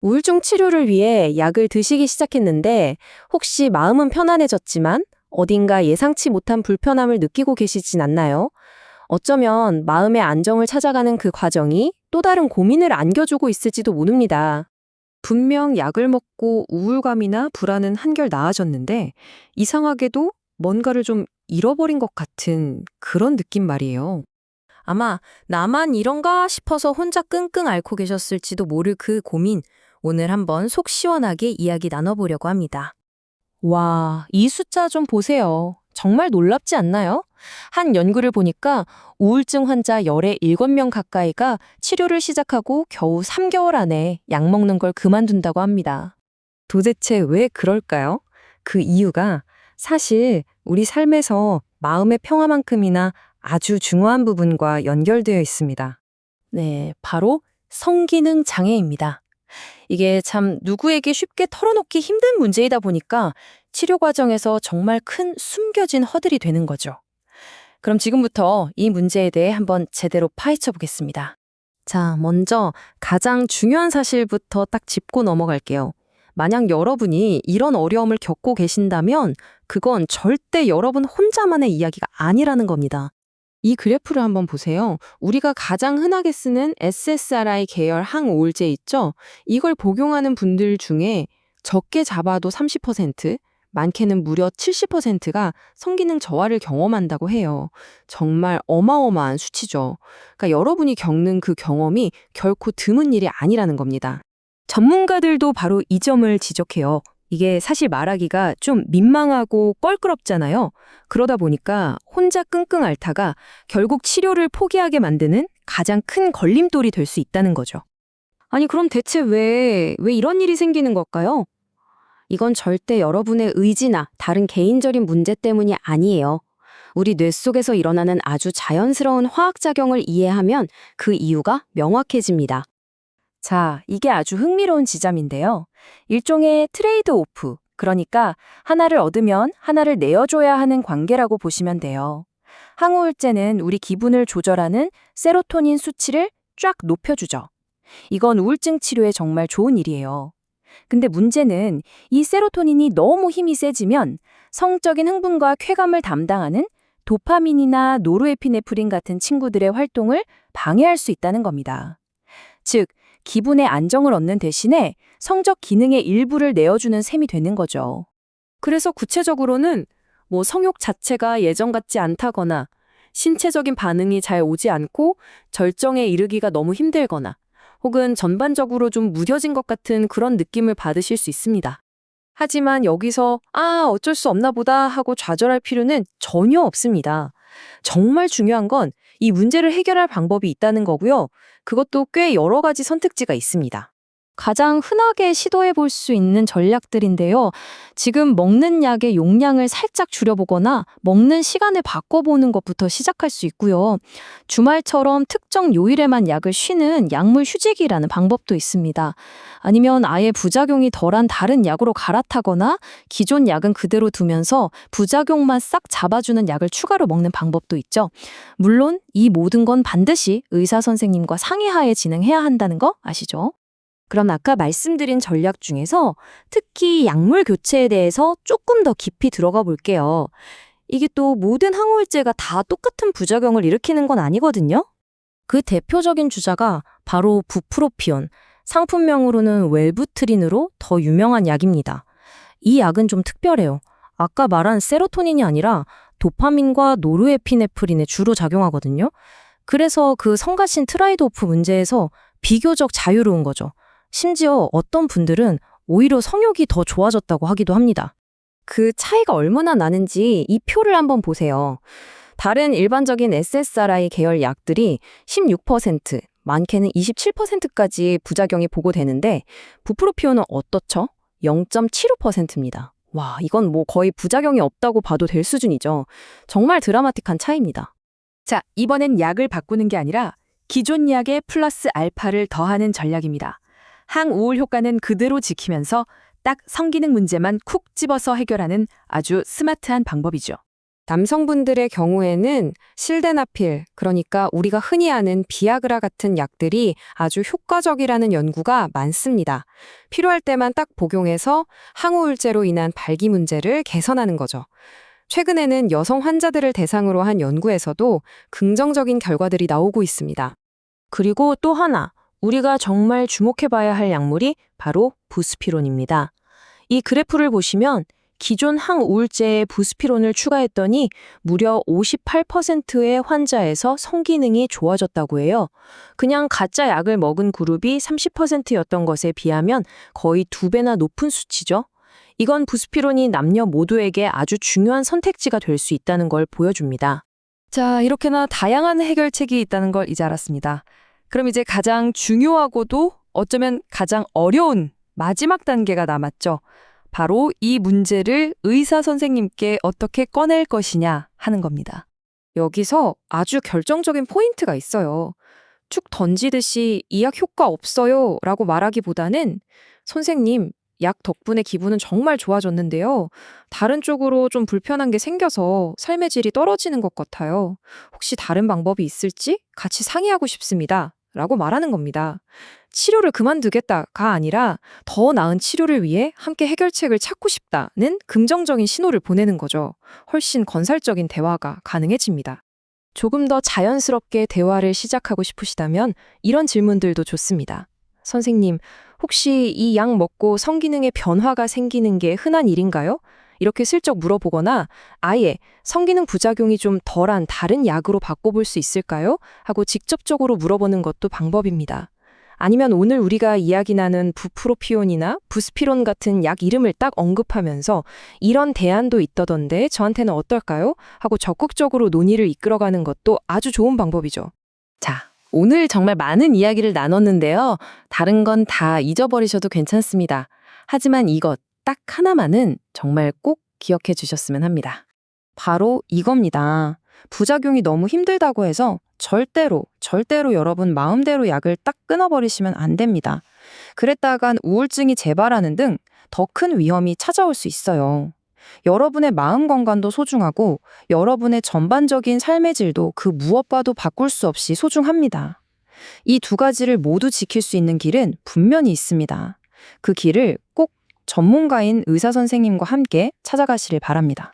우울증 치료를 위해 약을 드시기 시작했는데 혹시 마음은 편안해졌지만 어딘가 예상치 못한 불편함을 느끼고 계시진 않나요? 어쩌면 마음의 안정을 찾아가는 그 과정이 또 다른 고민을 안겨주고 있을지도 모릅니다. 분명 약을 먹고 우울감이나 불안은 한결 나아졌는데 이상하게도 뭔가를 좀 잃어버린 것 같은 그런 느낌 말이에요. 아마 나만 이런가 싶어서 혼자 끙끙 앓고 계셨을지도 모를 그 고민, 오늘 한번 속 시원하게 이야기 나눠보려고 합니다. 와, 이 숫자 좀 보세요. 정말 놀랍지 않나요? 한 연구를 보니까 우울증 환자 열의 7명 가까이가 치료를 시작하고 겨우 3개월 안에 약 먹는 걸 그만둔다고 합니다. 도대체 왜 그럴까요? 그 이유가 사실 우리 삶에서 마음의 평화만큼이나 아주 중요한 부분과 연결되어 있습니다. 네, 바로 성기능 장애입니다. 이게 참 누구에게 쉽게 털어놓기 힘든 문제이다 보니까 치료 과정에서 정말 큰 숨겨진 허들이 되는 거죠. 그럼 지금부터 이 문제에 대해 한번 제대로 파헤쳐 보겠습니다. 자, 먼저 가장 중요한 사실부터 딱 짚고 넘어갈게요. 만약 여러분이 이런 어려움을 겪고 계신다면 그건 절대 여러분 혼자만의 이야기가 아니라는 겁니다. 이 그래프를 한번 보세요. 우리가 가장 흔하게 쓰는 SSRI 계열 항우울제 있죠? 이걸 복용하는 분들 중에 적게 잡아도 30%, 많게는 무려 70%가 성기능 저하를 경험한다고 해요. 정말 어마어마한 수치죠. 그러니까 여러분이 겪는 그 경험이 결코 드문 일이 아니라는 겁니다. 전문가들도 바로 이 점을 지적해요. 이게 사실 말하기가 좀 민망하고 껄끄럽잖아요. 그러다 보니까 혼자 끙끙 앓다가 결국 치료를 포기하게 만드는 가장 큰 걸림돌이 될 수 있다는 거죠. 아니, 그럼 대체 왜 이런 일이 생기는 걸까요? 이건 절대 여러분의 의지나 다른 개인적인 문제 때문이 아니에요. 우리 뇌 속에서 일어나는 아주 자연스러운 화학작용을 이해하면 그 이유가 명확해집니다. 자, 이게 아주 흥미로운 지점인데요. 일종의 트레이드 오프, 그러니까 하나를 얻으면 하나를 내어줘야 하는 관계라고 보시면 돼요. 항우울제는 우리 기분을 조절하는 세로토닌 수치를 쫙 높여주죠. 이건 우울증 치료에 정말 좋은 일이에요. 근데 문제는 이 세로토닌이 너무 힘이 세지면 성적인 흥분과 쾌감을 담당하는 도파민이나 노르에피네프린 같은 친구들의 활동을 방해할 수 있다는 겁니다. 즉, 기분의 안정을 얻는 대신에 성적 기능의 일부를 내어주는 셈이 되는 거죠. 그래서 구체적으로는 성욕 자체가 예전 같지 않다거나 신체적인 반응이 잘 오지 않고 절정에 이르기가 너무 힘들거나 혹은 전반적으로 좀 무뎌진 것 같은 그런 느낌을 받으실 수 있습니다. 하지만 여기서 어쩔 수 없나 보다 하고 좌절할 필요는 전혀 없습니다. 정말 중요한 건 이 문제를 해결할 방법이 있다는 거고요. 그것도 꽤 여러 가지 선택지가 있습니다. 가장 흔하게 시도해 볼 수 있는 전략들인데요. 지금 먹는 약의 용량을 살짝 줄여보거나 먹는 시간을 바꿔보는 것부터 시작할 수 있고요. 주말처럼 특정 요일에만 약을 쉬는 약물 휴직이라는 방법도 있습니다. 아니면 아예 부작용이 덜한 다른 약으로 갈아타거나 기존 약은 그대로 두면서 부작용만 싹 잡아주는 약을 추가로 먹는 방법도 있죠. 물론 이 모든 건 반드시 의사 선생님과 상의하에 진행해야 한다는 거 아시죠? 그럼 아까 말씀드린 전략 중에서 특히 약물 교체에 대해서 조금 더 깊이 들어가 볼게요. 이게 또 모든 항우울제가 다 똑같은 부작용을 일으키는 건 아니거든요. 그 대표적인 주자가 바로 부프로피온, 상품명으로는 웰부트린으로 더 유명한 약입니다. 이 약은 좀 특별해요. 아까 말한 세로토닌이 아니라 도파민과 노르에피네프린에 주로 작용하거든요. 그래서 그 성가신 트라이드오프 문제에서 비교적 자유로운 거죠. 심지어 어떤 분들은 오히려 성욕이 더 좋아졌다고 하기도 합니다. 그 차이가 얼마나 나는지 이 표를 한번 보세요. 다른 일반적인 SSRI 계열 약들이 16%, 많게는 27%까지 부작용이 보고되는데 부프로피온은 어떻죠? 0.75%입니다. 와, 이건 거의 부작용이 없다고 봐도 될 수준이죠. 정말 드라마틱한 차이입니다. 자, 이번엔 약을 바꾸는 게 아니라 기존 약에 플러스 알파를 더하는 전략입니다. 항우울 효과는 그대로 지키면서 딱 성기능 문제만 쿡 집어서 해결하는 아주 스마트한 방법이죠. 남성분들의 경우에는 실데나필, 그러니까 우리가 흔히 아는 비아그라 같은 약들이 아주 효과적이라는 연구가 많습니다. 필요할 때만 딱 복용해서 항우울제로 인한 발기 문제를 개선하는 거죠. 최근에는 여성 환자들을 대상으로 한 연구에서도 긍정적인 결과들이 나오고 있습니다. 그리고 또 하나, 우리가 정말 주목해봐야 할 약물이 바로 부스피론입니다. 이 그래프를 보시면 기존 항우울제에 부스피론을 추가했더니 무려 58%의 환자에서 성기능이 좋아졌다고 해요. 그냥 가짜 약을 먹은 그룹이 30%였던 것에 비하면 거의 2배나 높은 수치죠. 이건 부스피론이 남녀 모두에게 아주 중요한 선택지가 될 수 있다는 걸 보여줍니다. 자, 이렇게나 다양한 해결책이 있다는 걸 이제 알았습니다. 그럼 이제 가장 중요하고도 어쩌면 가장 어려운 마지막 단계가 남았죠. 바로 이 문제를 의사 선생님께 어떻게 꺼낼 것이냐 하는 겁니다. 여기서 아주 결정적인 포인트가 있어요. 쭉 던지듯이 이 약 효과 없어요 라고 말하기보다는 선생님, 약 덕분에 기분은 정말 좋아졌는데요. 다른 쪽으로 좀 불편한 게 생겨서 삶의 질이 떨어지는 것 같아요. 혹시 다른 방법이 있을지 같이 상의하고 싶습니다. 라고 말하는 겁니다. 치료를 그만두겠다가 아니라 더 나은 치료를 위해 함께 해결책을 찾고 싶다는 긍정적인 신호를 보내는 거죠. 훨씬 건설적인 대화가 가능해집니다. 조금 더 자연스럽게 대화를 시작하고 싶으시다면 이런 질문들도 좋습니다. 선생님, 혹시 이 약 먹고 성기능에 변화가 생기는 게 흔한 일인가요? 이렇게 슬쩍 물어보거나 아예 성기능 부작용이 좀 덜한 다른 약으로 바꿔볼 수 있을까요? 하고 직접적으로 물어보는 것도 방법입니다. 아니면 오늘 우리가 이야기 나눈 부프로피온이나 부스피론 같은 약 이름을 딱 언급하면서 이런 대안도 있다던데 저한테는 어떨까요? 하고 적극적으로 논의를 이끌어가는 것도 아주 좋은 방법이죠. 자, 오늘 정말 많은 이야기를 나눴는데요. 다른 건 다 잊어버리셔도 괜찮습니다. 하지만 이것 딱 하나만은 정말 꼭 기억해 주셨으면 합니다. 바로 이겁니다. 부작용이 너무 힘들다고 해서 절대로 여러분 마음대로 약을 딱 끊어버리시면 안 됩니다. 그랬다간 우울증이 재발하는 등 더 큰 위험이 찾아올 수 있어요. 여러분의 마음 건강도 소중하고 여러분의 전반적인 삶의 질도 그 무엇과도 바꿀 수 없이 소중합니다. 이 두 가지를 모두 지킬 수 있는 길은 분명히 있습니다. 그 길을 꼭 전문가인 의사 선생님과 함께 찾아가시길 바랍니다.